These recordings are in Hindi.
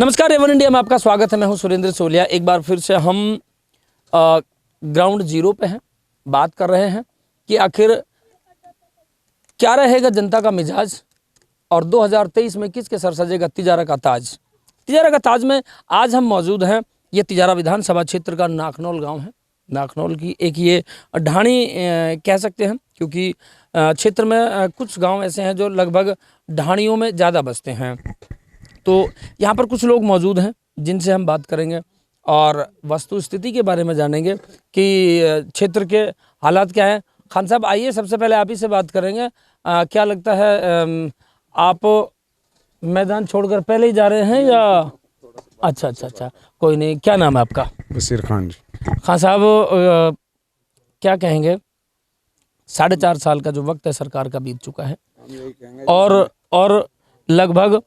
नमस्कार, एवन इंडिया में आपका स्वागत है। मैं हूं सुरेंद्र सोलिया। एक बार फिर से हम ग्राउंड जीरो पे हैं, बात कर रहे हैं कि आखिर क्या रहेगा जनता का मिजाज और 2023 में किसके सर सजेगा तिजारा का ताज। तिजारा का ताज में आज हम मौजूद हैं। ये तिजारा विधानसभा क्षेत्र का नाखनौल गांव है। नाखनौल की एक ये ढाणी कह सकते हैं, क्योंकि क्षेत्र में कुछ गांव ऐसे हैं जो लगभग ढाणियों में ज़्यादा बसते हैं। तो यहाँ पर कुछ लोग मौजूद हैं जिनसे हम बात करेंगे और वस्तु स्थिति के बारे में जानेंगे कि क्षेत्र के हालात क्या हैं। खान साहब, आइए सबसे पहले आप ही से बात करेंगे। क्या लगता है, आप मैदान छोड़कर पहले ही जा रहे हैं या? अच्छा, कोई नहीं। क्या नाम है आपका? बशीर खान जी। खान साहब, क्या कहेंगे? 4.5 साल का जो वक्त है सरकार का बीत चुका है और लगभग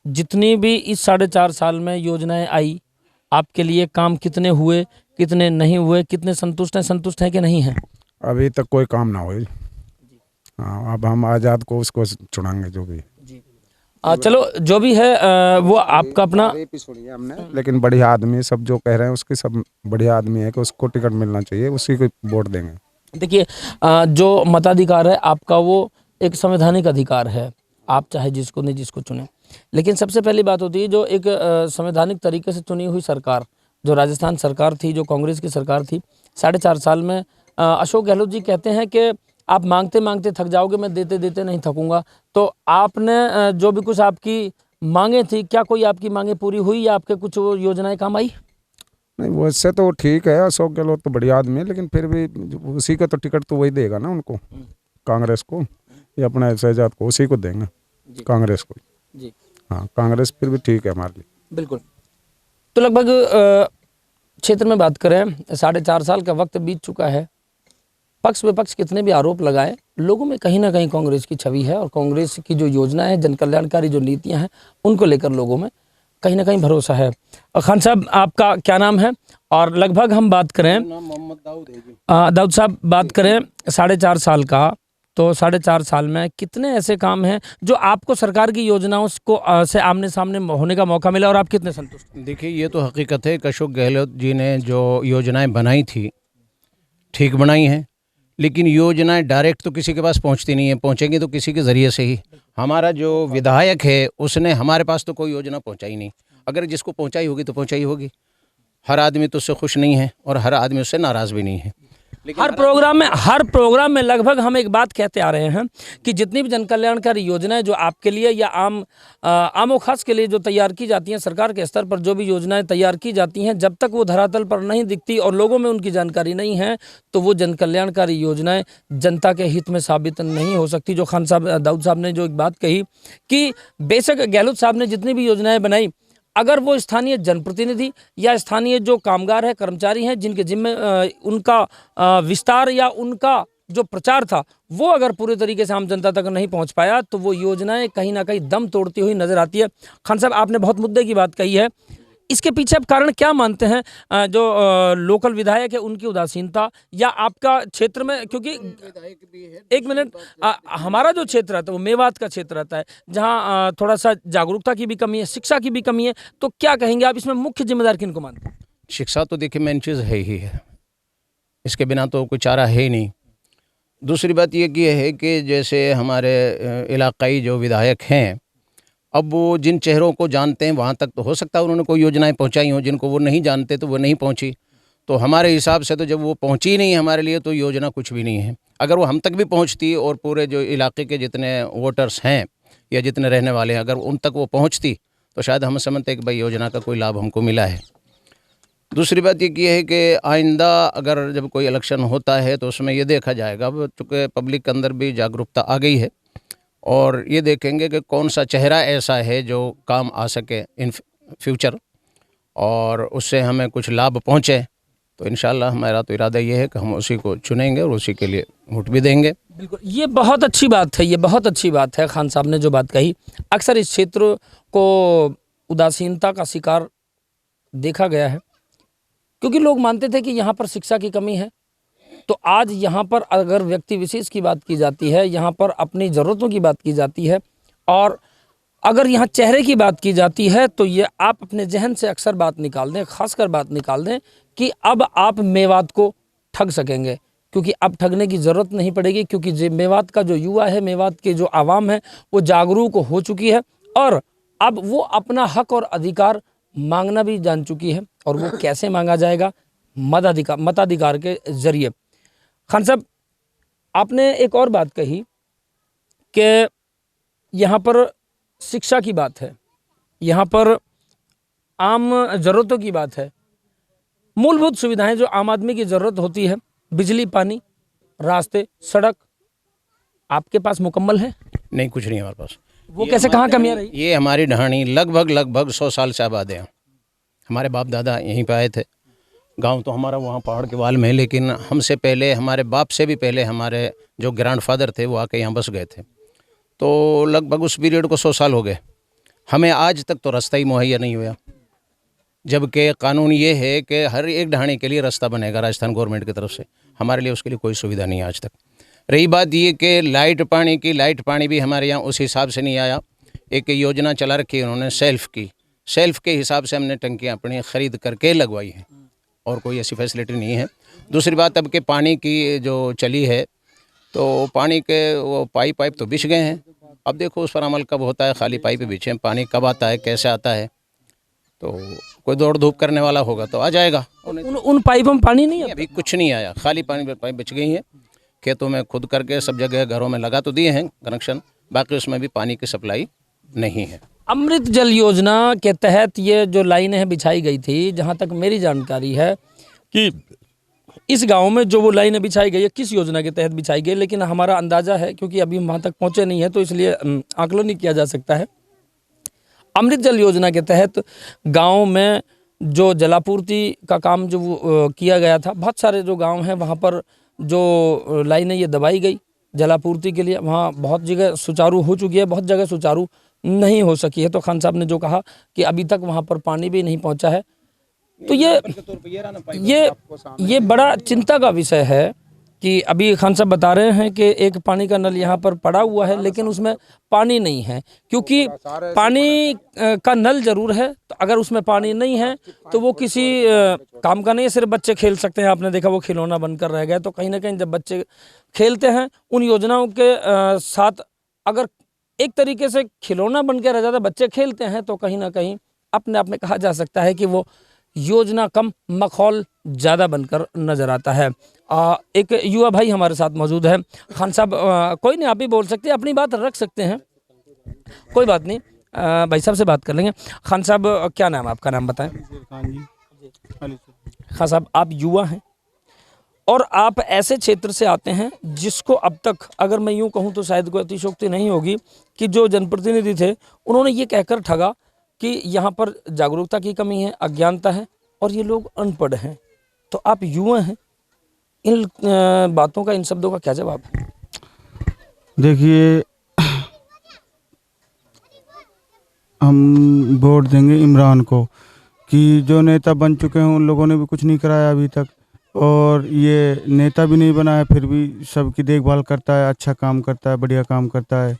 जितनी भी इस 4.5 साल में योजनाएं आई, आपके लिए काम कितने हुए, कितने नहीं हुए, कितने संतुष्ट हैं कि नहीं हैं? अभी तक कोई काम ना हुई। हाँ, अब हम आज़ाद को उसको चुनाएंगे जो भी। चलो, जो भी है वो आपका अपना। सुनिए हमने, लेकिन बढ़िया आदमी सब जो कह रहे हैं उसकी सब बढ़िया आदमी है कि उसको टिकट मिलना चाहिए, उसी को वोट देंगे। देखिए, जो मताधिकार है आपका वो एक संवैधानिक अधिकार है। आप चाहे जिसको नहीं जिसको चुने, लेकिन सबसे पहली बात होती है जो एक संवैधानिक तरीके से चुनी हुई सरकार, जो राजस्थान सरकार थी, जो कांग्रेस की सरकार थी, 4.5 साल में अशोक गहलोत जी कहते हैं कि आप मांगते मांगते थक जाओगे, मैं देते देते नहीं थकूंगा। तो आपने जो भी कुछ आपकी मांगे थी, क्या कोई आपकी मांगे पूरी हुई या आपके कुछ योजनाएं काम आई? नहीं, वैसे तो ठीक है, अशोक गहलोत तो बढ़िया आदमी है, लेकिन फिर भी उसी का तो टिकट तो वही देगा ना उनको, कांग्रेस को या अपना शहजाद को, उसी को देंगे, कांग्रेस को जी। हाँ, कांग्रेस फिर भी ठीक है हमारे लिए। बिल्कुल। तो लगभग क्षेत्र में बात करें, 4.5 साल का वक्त बीत चुका है। पक्ष विपक्ष कितने भी आरोप लगाए, लोगों में कहीं ना कहीं कांग्रेस की छवि है और कांग्रेस की जो योजना है, जन कल्याणकारी जो नीतियां हैं, उनको लेकर लोगों में कहीं ना कहीं भरोसा है। खान साहब, आपका क्या नाम है? और लगभग हम बात करें, मोहम्मद दाऊद है। दाऊद साहब, बात करें 4.5 साल का, तो 4.5 साल में कितने ऐसे काम हैं जो आपको सरकार की योजनाओं को से आमने सामने होने का मौका मिला और आप कितने संतुष्ट? देखिए, ये तो हकीकत है कि अशोक गहलोत जी ने जो योजनाएं बनाई थी ठीक बनाई हैं, लेकिन योजनाएं डायरेक्ट तो किसी के पास पहुंचती नहीं है, पहुंचेंगी तो किसी के ज़रिए से ही। हमारा जो विधायक है उसने हमारे पास तो कोई योजना पहुंचाई नहीं। अगर जिसको पहुंचाई होगी तो पहुंचाई होगी। हर आदमी तो उससे खुश नहीं है और हर आदमी उससे नाराज़ भी नहीं है। हर प्रोग्राम में लगभग हम एक बात कहते आ रहे हैं कि जितनी भी जन कल्याणकारी योजनाएं जो आपके लिए या आम खास के लिए जो तैयार की जाती हैं, सरकार के स्तर पर जो भी योजनाएं तैयार की जाती हैं, जब तक वो धरातल पर नहीं दिखती और लोगों में उनकी जानकारी नहीं है, तो वो जन कल्याणकारी योजनाएं जनता के हित में साबित नहीं हो सकती। जो खान साहब, दाऊद साहब ने जो एक बात कही कि बेशक गहलोत साहब ने जितनी भी योजनाएं बनाई, अगर वो स्थानीय जनप्रतिनिधि या स्थानीय जो कामगार है, कर्मचारी हैं, जिनके जिम्मे उनका विस्तार या उनका जो प्रचार था, वो अगर पूरे तरीके से आम जनता तक नहीं पहुंच पाया, तो वो योजनाएं कहीं ना कहीं दम तोड़ती हुई नजर आती है। खान साहब, आपने बहुत मुद्दे की बात कही है, इसके पीछे आप कारण क्या मानते हैं? जो लोकल विधायक है उनकी उदासीनता या आपका क्षेत्र में, क्योंकि एक मिनट, हमारा जो क्षेत्र रहता है वो मेवात का क्षेत्र रहता है, जहां थोड़ा सा जागरूकता की भी कमी है, शिक्षा की भी कमी है, तो क्या कहेंगे आप, इसमें मुख्य जिम्मेदार किनको मानते हैं? शिक्षा तो देखिए मेन चीज़ है ही है, इसके बिना तो कोई चारा है ही नहीं। दूसरी बात ये है कि जैसे हमारे इलाकाई जो विधायक हैं, अब वो जिन चेहरों को जानते हैं वहाँ तक तो हो सकता है उन्होंने कोई योजनाएं पहुँचाई हों, जिनको वो नहीं जानते तो वो नहीं पहुँची। तो हमारे हिसाब से तो जब वो पहुँची नहीं हमारे लिए, तो योजना कुछ भी नहीं है। अगर वो हम तक भी पहुँचती और पूरे जो इलाके के जितने वोटर्स हैं या जितने रहने वाले हैं, अगर उन तक वो पहुँचती तो शायद हम समझते हैं कि भाई योजना का कोई लाभ हमको मिला है। दूसरी बात ये है कि आइंदा अगर जब कोई इलेक्शन होता है तो उसमें ये देखा जाएगा, चूँकि पब्लिक के अंदर भी जागरूकता आ गई है, और ये देखेंगे कि कौन सा चेहरा ऐसा है जो काम आ सके इन फ्यूचर और उससे हमें कुछ लाभ पहुँचे। तो इंशाल्लाह हमारा तो इरादा ये है कि हम उसी को चुनेंगे और उसी के लिए वोट भी देंगे। बिल्कुल, ये बहुत अच्छी बात है, ये बहुत अच्छी बात है खान साहब ने जो बात कही। अक्सर इस क्षेत्र को उदासीनता का शिकार देखा गया है, क्योंकि लोग मानते थे कि यहाँ पर शिक्षा की कमी है। तो आज यहाँ पर अगर व्यक्ति विशेष की बात की जाती है, यहाँ पर अपनी ज़रूरतों की बात की जाती है और अगर यहाँ चेहरे की बात की जाती है तो ये आप अपने जहन से अक्सर बात निकाल दें, खासकर बात निकाल दें कि अब आप मेवात को ठग सकेंगे, क्योंकि अब ठगने की ज़रूरत नहीं पड़ेगी, क्योंकि मेवात का जो युवा है, मेवात के जो आवाम है, वो जागरूक हो चुकी है और अब वो अपना हक और अधिकार मांगना भी जान चुकी है। और वो कैसे मांगा जाएगा? मताधिकार के ज़रिए। खान साहब, आपने एक और बात कही कि यहाँ पर शिक्षा की बात है, यहाँ पर आम ज़रूरतों की बात है, मूलभूत सुविधाएं जो आम आदमी की ज़रूरत होती है, बिजली, पानी, रास्ते, सड़क, आपके पास मुकम्मल है? नहीं, कुछ नहीं हमारे पास। वो कैसे, कहाँ कमियां रही? ये हमारी ढाणी लगभग 100 साल से आबाद है। हमारे बाप दादा यहीं पे आए थे। गांव तो हमारा वहाँ पहाड़ के वाल में है, लेकिन हमसे पहले, हमारे बाप से भी पहले हमारे जो ग्रैंडफादर थे वो आके यहाँ बस गए थे। तो लगभग उस पीरियड को 100 साल हो गए। हमें आज तक तो रास्ता ही मुहैया नहीं हुआ, जबकि कानून ये है कि हर एक ढाणी के लिए रास्ता बनेगा राजस्थान गवर्नमेंट की तरफ से। हमारे लिए उसके लिए कोई सुविधा नहीं है आज तक। रही बात ये कि लाइट पानी की, लाइट पानी भी हमारे यहाँ उस हिसाब से नहीं आया। एक योजना चला रखी है उन्होंने सेल्फ के हिसाब से हमने टंकियाँ अपनी ख़रीद करके लगवाई हैं, और कोई ऐसी फैसिलिटी नहीं है। दूसरी बात, अब के पानी की जो चली है तो पानी के वो पाइप तो बिछ गए हैं। अब देखो उस पर अमल कब होता है, खाली पाइप बिछे, पानी कब आता है, कैसे आता है। तो कोई दौड़ धूप करने वाला होगा तो आ जाएगा। उन पाइपों में पानी नहीं है? अभी कुछ नहीं आया, खाली पाइप बिछ गई हैं। खेतों में खुद करके सब जगह घरों में लगा तो दिए हैं कनेक्शन, बाकी उसमें भी पानी की सप्लाई नहीं है। अमृत जल योजना के तहत ये जो लाइनें बिछाई गई थी, जहाँ तक मेरी जानकारी है कि इस गांव में जो वो लाइनें बिछाई गई है, किस योजना के तहत बिछाई गई, लेकिन हमारा अंदाज़ा है, क्योंकि अभी वहाँ तक पहुँचे नहीं है तो इसलिए आकलन नहीं किया जा सकता है। अमृत जल योजना के तहत गांव में जो जलापूर्ति का काम जो किया गया था, बहुत सारे जो गांव हैं वहाँ पर जो लाइनें ये दबाई गई जलापूर्ति के लिए, वहाँ बहुत जगह सुचारू हो चुकी है, बहुत जगह सुचारू नहीं हो सकी है। तो खान साहब ने जो कहा कि अभी तक वहाँ पर पानी भी नहीं पहुँचा है, तो ये बड़ा चिंता का विषय है कि अभी खान साहब बता रहे हैं कि एक पानी का नल यहाँ पर पड़ा हुआ है, लेकिन उसमें पानी नहीं है, क्योंकि पानी का नल जरूर है, तो अगर उसमें पानी नहीं है तो वो किसी काम का नहीं है। सिर्फ बच्चे खेल सकते हैं, आपने देखा वो खिलौना बनकर रह गया। तो कहीं ना कहीं जब बच्चे खेलते हैं उन योजनाओं के साथ, अगर एक तरीके से खिलौना बन के रह जाता, बच्चे खेलते हैं, तो कहीं ना कहीं अपने आप में कहा जा सकता है कि वो योजना कम, मखौल ज़्यादा बनकर नज़र आता है। एक युवा भाई हमारे साथ मौजूद है। खान साहब, कोई नहीं, आप भी बोल सकते हैं, अपनी बात रख सकते हैं, कोई बात नहीं, भाई साहब से बात कर लेंगे। खान साहब, क्या नाम है आपका? नाम बताएं। खान साहब, आप युवा हैं और आप ऐसे क्षेत्र से आते हैं जिसको अब तक, अगर मैं यूँ कहूँ तो शायद कोई अतिशयोक्ति नहीं होगी, कि जो जनप्रतिनिधि थे उन्होंने ये कहकर ठगा कि यहाँ पर जागरूकता की कमी है, अज्ञानता है और ये लोग अनपढ़ हैं। तो आप युवा हैं, इन बातों का, इन शब्दों का क्या जवाब है? देखिए, हम वोट देंगे इमरान को, कि जो नेता बन चुके हैं उन लोगों ने भी कुछ नहीं कराया अभी तक, और ये नेता भी नहीं बनाया फिर भी सबकी देखभाल करता है, अच्छा काम करता है, बढ़िया काम करता है।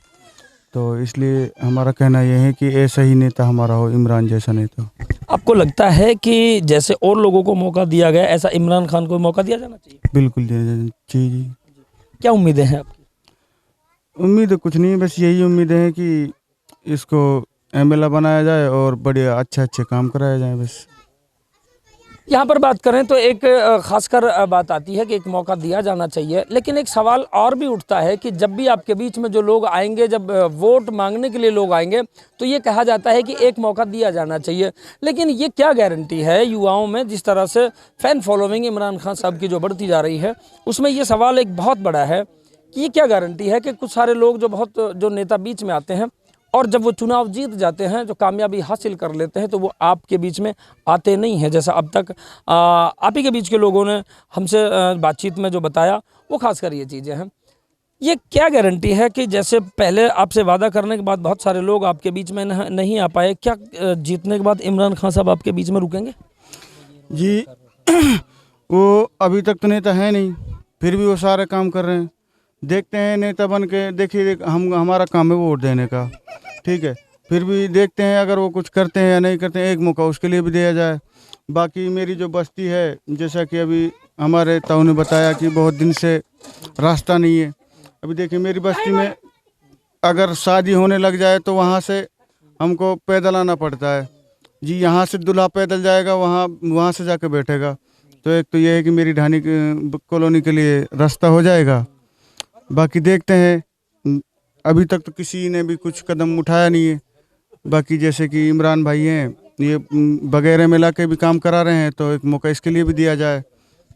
तो इसलिए हमारा कहना यह है कि ऐसा ही नेता हमारा हो, इमरान जैसा नेता। आपको लगता है कि जैसे और लोगों को मौका दिया गया, ऐसा इमरान खान को मौका दिया जाना चाहिए? बिल्कुल दिया चाहिए जी। क्या उम्मीदें हैं आपकी? उम्मीद कुछ नहीं, बस यही उम्मीदें हैं कि इसको एमएलए बनाया जाए और बढ़िया अच्छे काम कराया जाए। बस यहाँ पर बात करें तो एक खासकर बात आती है कि एक मौका दिया जाना चाहिए, लेकिन एक सवाल और भी उठता है कि जब भी आपके बीच में जो लोग आएंगे, जब वोट मांगने के लिए लोग आएंगे, तो ये कहा जाता है कि एक मौका दिया जाना चाहिए। लेकिन ये क्या गारंटी है युवाओं में, जिस तरह से फ़ैन फॉलोइंग इमरान खान साहब की जो बढ़ती जा रही है, उसमें ये सवाल एक बहुत बड़ा है कि ये क्या गारंटी है कि कुछ सारे लोग जो नेता बीच में आते हैं और जब वो चुनाव जीत जाते हैं, जो कामयाबी हासिल कर लेते हैं, तो वो आपके बीच में आते नहीं हैं। जैसा अब तक आप ही के बीच के लोगों ने हमसे बातचीत में जो बताया, वो खासकर ये चीज़ें हैं। ये क्या गारंटी है कि जैसे पहले आपसे वादा करने के बाद बहुत सारे लोग आपके बीच में नहीं आ पाए, क्या जीतने के बाद इमरान खान साहब आपके बीच में रुकेंगे? जी वो अभी तक तो नेता है नहीं, फिर भी वो सारे काम कर रहे हैं। देखते हैं नेता बन के, देखिए हमारा काम है वोट देने का, ठीक है। फिर भी देखते हैं अगर वो कुछ करते हैं या नहीं करते हैं, एक मौका उसके लिए भी दिया जाए। बाकी मेरी जो बस्ती है, जैसा कि अभी हमारे ताऊ ने बताया कि बहुत दिन से रास्ता नहीं है। अभी देखिए मेरी बस्ती में अगर शादी होने लग जाए तो वहाँ से हमको पैदल आना पड़ता है जी। यहाँ से दूल्हा पैदल जाएगा, वहाँ से जाकर बैठेगा। तो एक तो ये है कि मेरी ढानी कॉलोनी के लिए रास्ता हो जाएगा। बाकी देखते हैं, अभी तक तो किसी ने भी कुछ कदम उठाया नहीं है। बाकी जैसे कि इमरान भाई हैं, ये वगैरह मिला के भी काम करा रहे हैं, तो एक मौका इसके लिए भी दिया जाए।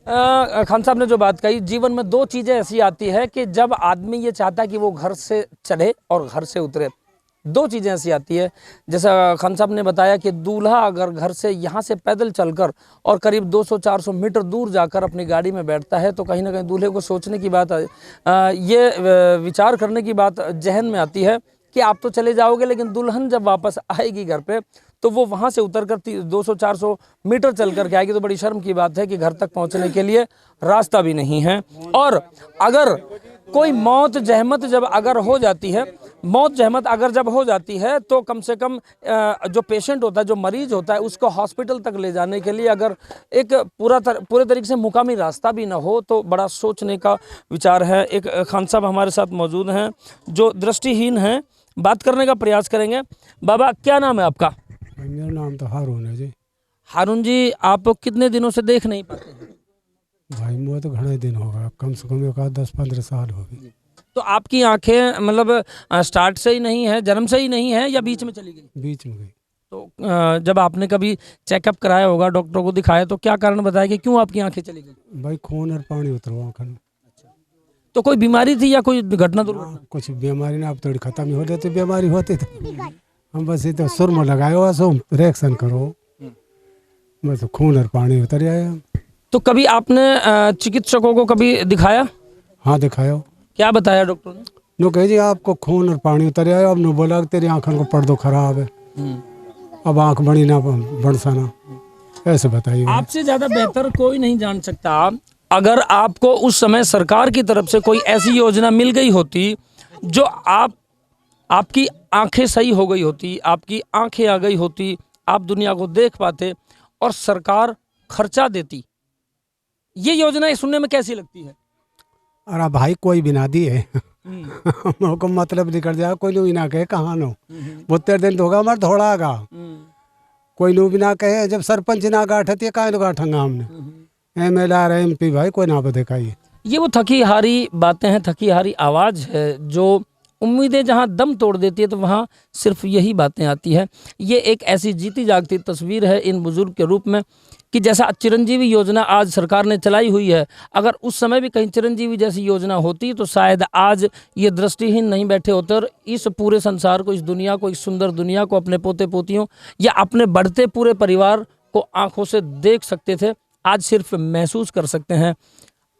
खान साहब ने जो बात कही, जीवन में दो चीज़ें ऐसी आती है कि जब आदमी ये चाहता है कि वो घर से चले और घर से उतरे, दो चीज़ें ऐसी आती है। जैसा खान साहब ने बताया कि दूल्हा अगर घर से यहाँ से पैदल चलकर और करीब 200-400 मीटर दूर जाकर अपनी गाड़ी में बैठता है तो कहीं ना कहीं दूल्हे को सोचने की बात, ये विचार करने की बात जहन में आती है कि आप तो चले जाओगे, लेकिन दुल्हन जब वापस आएगी घर पे तो वो वहाँ से उतर कर 200-400 मीटर चल कर के आएगी। तो बड़ी शर्म की बात है कि घर तक पहुँचने के लिए रास्ता भी नहीं है। और अगर कोई मौत जहमत जब अगर हो जाती है, मौत जहमत अगर जब हो जाती है तो कम से कम जो पेशेंट होता है, जो मरीज होता है, उसको हॉस्पिटल तक ले जाने के लिए अगर एक पूरे तरीके से मुकामी रास्ता भी ना हो तो बड़ा सोचने का विचार है। एक खान साहब हमारे साथ मौजूद हैं जो दृष्टिहीन हैं, बात करने का प्रयास करेंगे। बाबा, क्या नाम है आपका? मेरा नाम तो हारून है जी। हारून जी, आप कितने दिनों से देख नहीं पाते हैं? भाई मुझे तो घने दिन हो गया, कम से कम एक 10-15 साल हो गए। तो आपकी आंखें मतलब स्टार्ट से ही नहीं है, जन्म से ही नहीं है या बीच में चली गई? बीच में गई। तो जब आपने कभी चेकअप कराया होगा, डॉक्टर को दिखाया, तो क्या कारण बताया कि क्यों आपकी आंखें चली गई? भाई खून और पानी उतरो आँखों में। तो कोई बीमारी थी या कोई घटना दुर्घटना? कुछ बीमारी ना, अब थोड़ी खत्म ही हो जाती, बीमारी होती थी। हम बस ये तो सुरमा लगाए हुआ सो रिएक्शन करो, बस खून और पानी उतर आया। तो कभी आपने चिकित्सकों को कभी दिखाया? हाँ दिखायो। क्या बताया डॉक्टर ने? नो कहे जी आपको खून और पानी उतर आया। अब नो बोला कि तेरी आँखों को पर्दो खराब है, अब आँख बड़ी ना बड़साना, ऐसे बताइए। आपसे ज्यादा बेहतर कोई नहीं जान सकता। अगर आपको उस समय सरकार की तरफ से कोई ऐसी योजना मिल गई होती जो आपकी आंखें सही हो गई होती, आपकी आंखें आ गई होती, आप दुनिया को देख पाते और सरकार खर्चा देती, ये योजना सुनने में कैसी लगती है? अरे भाई कोई बिना दिए को मतलब निकल जाए, कोई नो ना कहे कहाँ नो बोते दिन तो होगा हमारे थोड़ा आगा, कोई नो भी ना कहे। जब सरपंच ना गाठती कहाँ लो गाठंगा हमने, MLR MP भाई कोई ना बताइए। ये वो थकी हारी बातें हैं, थकी हारी आवाज़ है जो उम्मीदें जहाँ दम तोड़ देती है तो वहाँ सिर्फ यही बातें आती है। ये एक ऐसी जीती जागती तस्वीर है इन बुजुर्ग के रूप में कि जैसा चिरंजीवी योजना आज सरकार ने चलाई हुई है, अगर उस समय भी कहीं चिरंजीवी जैसी योजना होती तो शायद आज ये दृष्टिहीन नहीं बैठे होते और इस पूरे संसार को, इस दुनिया को, इस सुंदर दुनिया को अपने पोते पोतियों या अपने बढ़ते पूरे परिवार को आंखों से देख सकते थे। आज सिर्फ महसूस कर सकते हैं।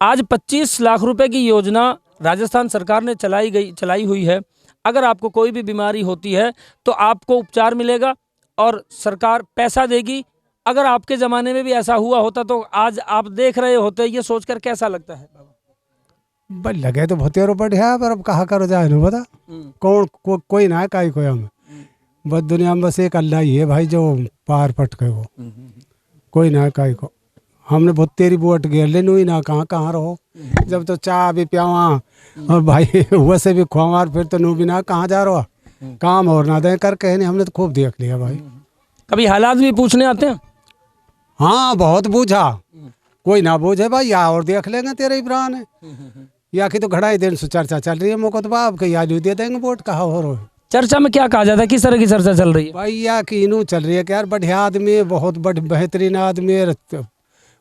आज 25 लाख रुपए की योजना राजस्थान सरकार ने चलाई हुई है। अगर आपको कोई भी बीमारी होती है तो आपको उपचार मिलेगा और सरकार पैसा देगी। अगर आपके ज़माने में भी ऐसा हुआ होता तो आज आप देख रहे होते। ये सोचकर कैसा लगता है? बस लगे तो बहुत बढ़िया, पर अब कहा करो जाए ना बता कोई ना है काई कोई हम बस दुनिया में बस एक अल्लाह ही है भाई जो पार पट गए वो, कोई ना है काई को। हमने बहुत तेरी बोट गए लेनो ही ना कहाँ रहो, जब तो चाय भी पियावा और भाई वैसे भी खुआवा, फिर तो नो भी ना कहाँ जा रहा काम और ना दे कर कहे नहीं। हमने तो खूब देख लिया भाई। कभी हालात भी पूछने आते हैं? हाँ बहुत बूझा, कोई ना बूझे भाई या और देख लेंगे तेरे इब्रान है या कि तो घड़ाई दिन से चर्चा चल रही है मौका तो बाप के याद दे देंगे वोट कहा हो रहा है। चर्चा में क्या कहा जाता है, किस तरह की चर्चा चल रही है? भाई या कि इनू चल रही है कि यार बढ़िया आदमी है, बहुत बेहतरीन आदमी है,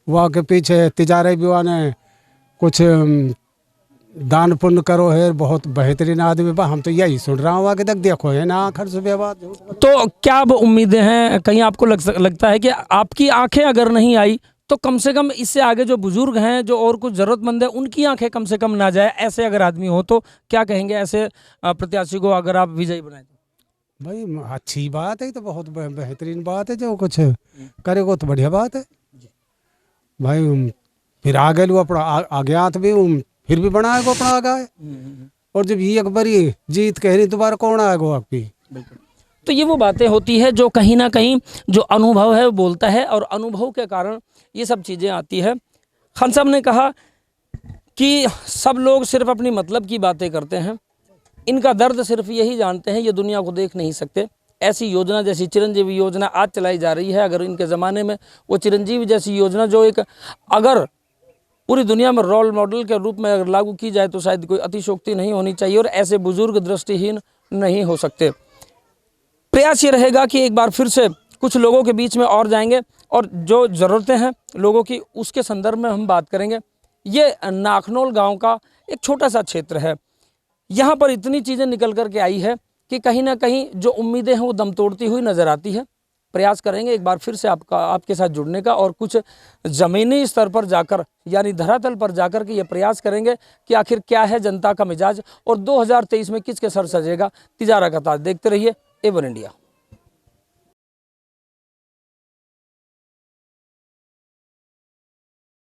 वहाँ के पीछे तिजारे भी ने कुछ दान पुण्य करो है, बहुत बेहतरीन आदमी। हम तो यही सुन रहा हूँ कि तक देखो है ना आखिर सुबह बात। तो क्या अब उम्मीदें हैं? कहीं आपको लगता है कि आपकी आंखें अगर नहीं आई तो कम से कम इससे आगे जो बुजुर्ग हैं, जो और कुछ ज़रूरतमंद है, उनकी आंखें कम से कम ना जाए? ऐसे अगर आदमी हो तो क्या कहेंगे ऐसे प्रत्याशी को अगर आप विजयी बनाए तो? भाई अच्छी बात है, तो बहुत बेहतरीन बात है, जो कुछ करेगा तो बढ़िया बात है भाई। फिर आगे लो अपना आज्ञात भी फिर भी बनाएगा अपना आगा है। और जब ये एक बारी जीत कह रही दोबारा कौन आएगा आपकी? तो ये वो बातें होती है जो कहीं ना कहीं जो अनुभव है वो बोलता है, और अनुभव के कारण ये सब चीज़ें आती है। खान साहब ने कहा कि सब लोग सिर्फ अपनी मतलब की बातें करते हैं, इनका दर्द सिर्फ यही जानते हैं, ये दुनिया को देख नहीं सकते। ऐसी योजना जैसी चिरंजीवी योजना आज चलाई जा रही है, अगर इनके ज़माने में वो चिरंजीवी जैसी योजना जो एक अगर पूरी दुनिया में रोल मॉडल के रूप में अगर लागू की जाए तो शायद कोई अतिशोक्ति नहीं होनी चाहिए, और ऐसे बुजुर्ग दृष्टिहीन नहीं हो सकते। प्रयास ये रहेगा कि एक बार फिर से कुछ लोगों के बीच में और जाएंगे और जो ज़रूरतें हैं लोगों की उसके संदर्भ में हम बात करेंगे। ये नाखनोल गांव का एक छोटा सा क्षेत्र है, यहाँ पर इतनी चीज़ें निकल कर के आई है कि कहीं ना कहीं जो उम्मीदें हैं वो दम तोड़ती हुई नज़र आती है। प्रयास करेंगे एक बार फिर से आपके साथ जुड़ने का, और कुछ ज़मीनी स्तर पर जाकर यानी धरातल पर जाकर के ये प्रयास करेंगे कि आखिर क्या है जनता का मिजाज और 2023 में किसके सर सजेगा। तिजारा का ताज देखते रहिए A1 इंडिया।